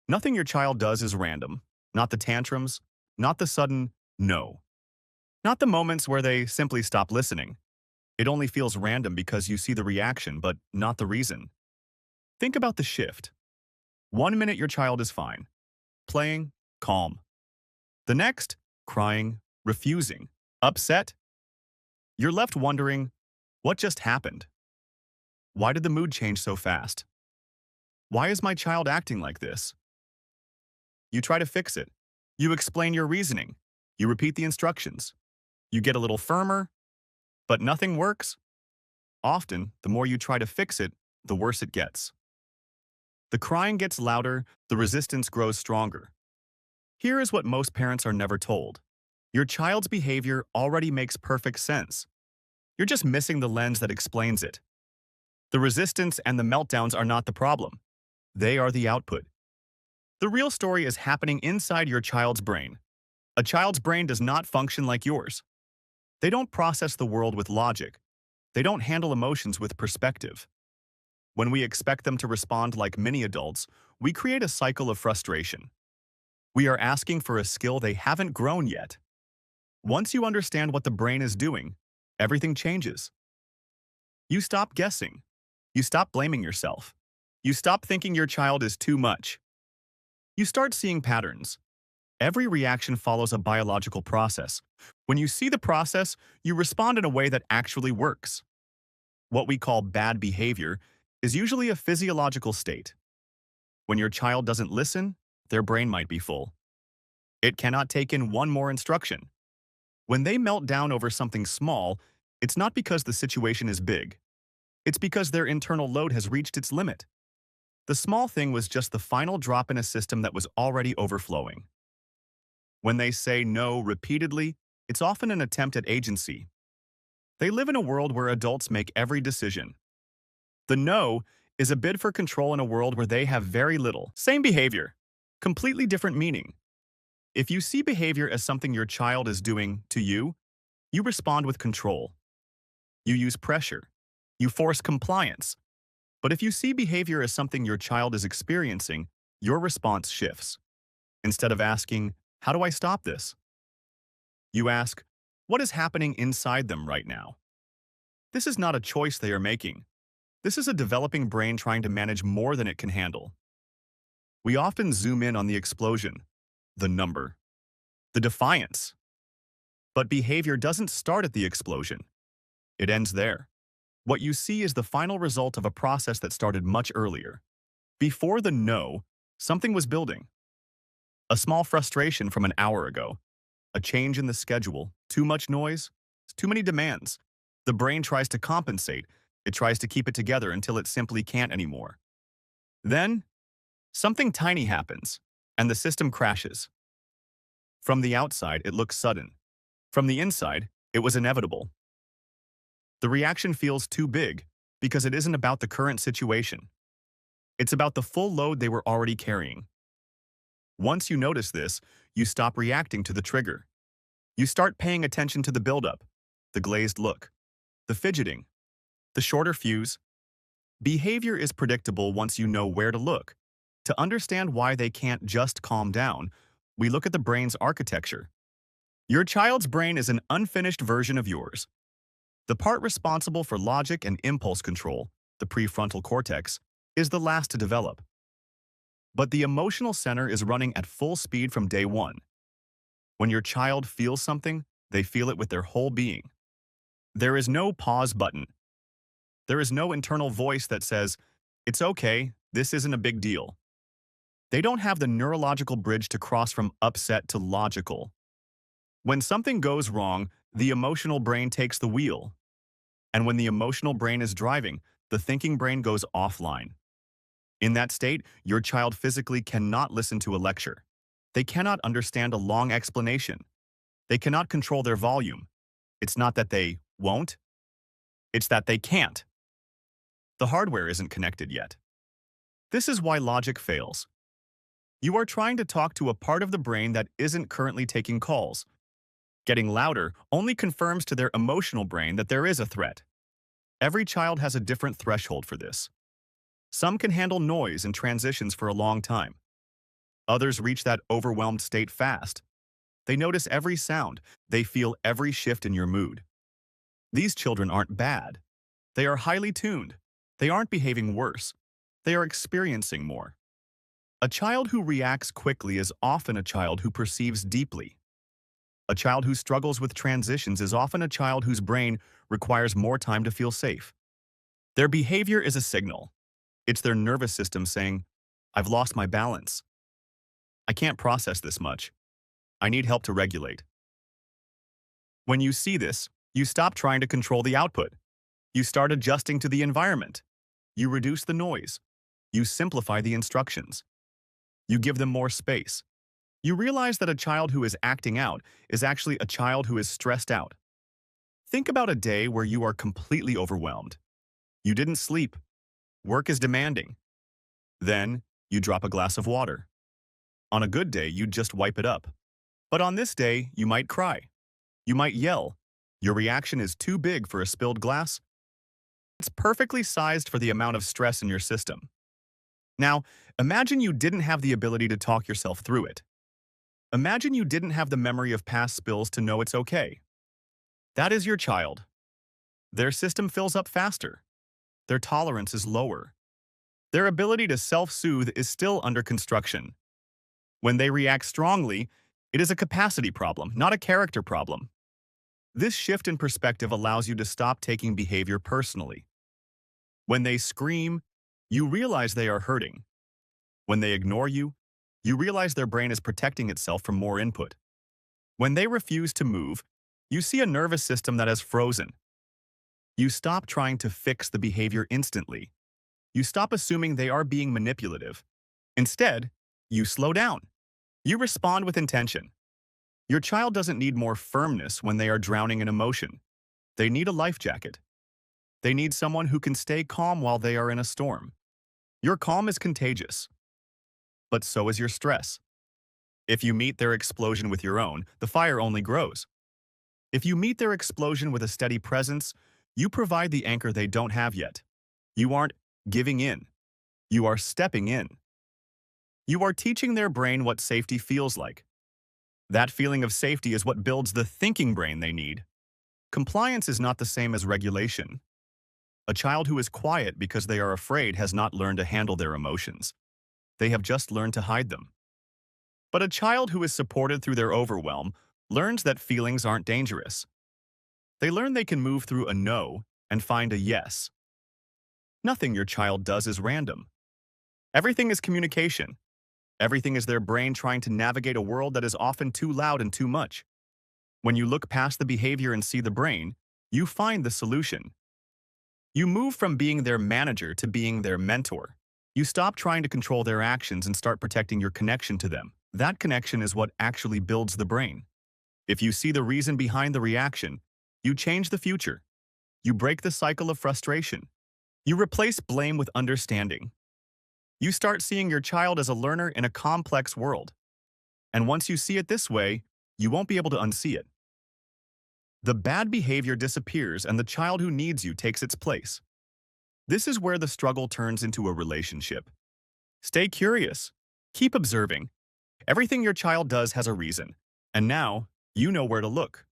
Nothing your child does is random. Not the tantrums, not the sudden no, not the moments where they simply stop listening. It only feels random because you see the reaction, but not the reason. Think about the shift. 1 minute your child is fine, playing, calm. The next, crying, refusing, upset. You're left wondering, what just happened? Why did the mood change so fast? Why is my child acting like this? You try to fix it. You explain your reasoning. You repeat the instructions. You get a little firmer, but nothing works. Often, the more you try to fix it, the worse it gets. The crying gets louder, the resistance grows stronger. Here is what most parents are never told. Your child's behavior already makes perfect sense. You're just missing the lens that explains it. The resistance and the meltdowns are not the problem. They are the output. The real story is happening inside your child's brain. A child's brain does not function like yours. They don't process the world with logic. They don't handle emotions with perspective. When we expect them to respond like mini adults, we create a cycle of frustration. We are asking for a skill they haven't grown yet. Once you understand what the brain is doing, everything changes. You stop guessing. You stop blaming yourself. You stop thinking your child is too much. You start seeing patterns. Every reaction follows a biological process. When you see the process, you respond in a way that actually works. What we call bad behavior is usually a physiological state. When your child doesn't listen, their brain might be full. It cannot take in one more instruction. When they melt down over something small, it's not because the situation is big. It's because their internal load has reached its limit. The small thing was just the final drop in a system that was already overflowing. When they say no repeatedly, it's often an attempt at agency. They live in a world where adults make every decision. The no is a bid for control in a world where they have very little. Same behavior, completely different meaning. If you see behavior as something your child is doing to you, you respond with control. You use pressure. You force compliance. But if you see behavior as something your child is experiencing, your response shifts. Instead of asking, "How do I stop this?" you ask, "What is happening inside them right now?" This is not a choice they are making. This is a developing brain trying to manage more than it can handle. We often zoom in on the explosion, the number, the defiance. But behavior doesn't start at the explosion. It ends there. What you see is the final result of a process that started much earlier. Before the no, something was building. A small frustration from an hour ago. A change in the schedule. Too much noise. Too many demands. The brain tries to compensate. It tries to keep it together until it simply can't anymore. Then, something tiny happens, and the system crashes. From the outside, it looks sudden. From the inside, it was inevitable. The reaction feels too big because it isn't about the current situation. It's about the full load they were already carrying. Once you notice this, you stop reacting to the trigger. You start paying attention to the buildup, the glazed look, the fidgeting, the shorter fuse. Behavior is predictable once you know where to look. To understand why they can't just calm down, we look at the brain's architecture. Your child's brain is an unfinished version of yours. The part responsible for logic and impulse control, the prefrontal cortex, is the last to develop. But the emotional center is running at full speed from day one. When your child feels something, they feel it with their whole being. There is no pause button. There is no internal voice that says, "It's okay, this isn't a big deal." They don't have the neurological bridge to cross from upset to logical. When something goes wrong, the emotional brain takes the wheel. And when the emotional brain is driving, the thinking brain goes offline. In that state, your child physically cannot listen to a lecture. They cannot understand a long explanation. They cannot control their volume. It's not that they won't, it's that they can't. The hardware isn't connected yet. This is why logic fails. You are trying to talk to a part of the brain that isn't currently taking calls. Getting louder only confirms to their emotional brain that there is a threat. Every child has a different threshold for this. Some can handle noise and transitions for a long time. Others reach that overwhelmed state fast. They notice every sound. They feel every shift in your mood. These children aren't bad. They are highly tuned. They aren't behaving worse. They are experiencing more. A child who reacts quickly is often a child who perceives deeply. A child who struggles with transitions is often a child whose brain requires more time to feel safe. Their behavior is a signal. It's their nervous system saying, "I've lost my balance. I can't process this much. I need help to regulate." When you see this, you stop trying to control the output. You start adjusting to the environment. You reduce the noise. You simplify the instructions. You give them more space. You realize that a child who is acting out is actually a child who is stressed out. Think about a day where you are completely overwhelmed. You didn't sleep. Work is demanding. Then, you drop a glass of water. On a good day, you'd just wipe it up. But on this day, you might cry. You might yell. Your reaction is too big for a spilled glass. It's perfectly sized for the amount of stress in your system. Now, imagine you didn't have the ability to talk yourself through it. Imagine you didn't have the memory of past spills to know it's okay. That is your child. Their system fills up faster. Their tolerance is lower. Their ability to self-soothe is still under construction. When they react strongly, it is a capacity problem, not a character problem. This shift in perspective allows you to stop taking behavior personally. When they scream, you realize they are hurting. When they ignore you, you realize their brain is protecting itself from more input. When they refuse to move, you see a nervous system that has frozen. You stop trying to fix the behavior instantly. You stop assuming they are being manipulative. Instead, you slow down. You respond with intention. Your child doesn't need more firmness when they are drowning in emotion. They need a life jacket. They need someone who can stay calm while they are in a storm. Your calm is contagious, but so is your stress. If you meet their explosion with your own, the fire only grows. If you meet their explosion with a steady presence, you provide the anchor they don't have yet. You aren't giving in. You are stepping in. You are teaching their brain what safety feels like. That feeling of safety is what builds the thinking brain they need. Compliance is not the same as regulation. A child who is quiet because they are afraid has not learned to handle their emotions. They have just learned to hide them. But a child who is supported through their overwhelm learns that feelings aren't dangerous. They learn they can move through a no and find a yes. Nothing your child does is random. Everything is communication. Everything is their brain trying to navigate a world that is often too loud and too much. When you look past the behavior and see the brain, you find the solution. You move from being their manager to being their mentor. You stop trying to control their actions and start protecting your connection to them. That connection is what actually builds the brain. If you see the reason behind the reaction, you change the future. You break the cycle of frustration. You replace blame with understanding. You start seeing your child as a learner in a complex world. And once you see it this way, you won't be able to unsee it. The bad behavior disappears and the child who needs you takes its place. This is where the struggle turns into a relationship. Stay curious. Keep observing. Everything your child does has a reason. And now, you know where to look.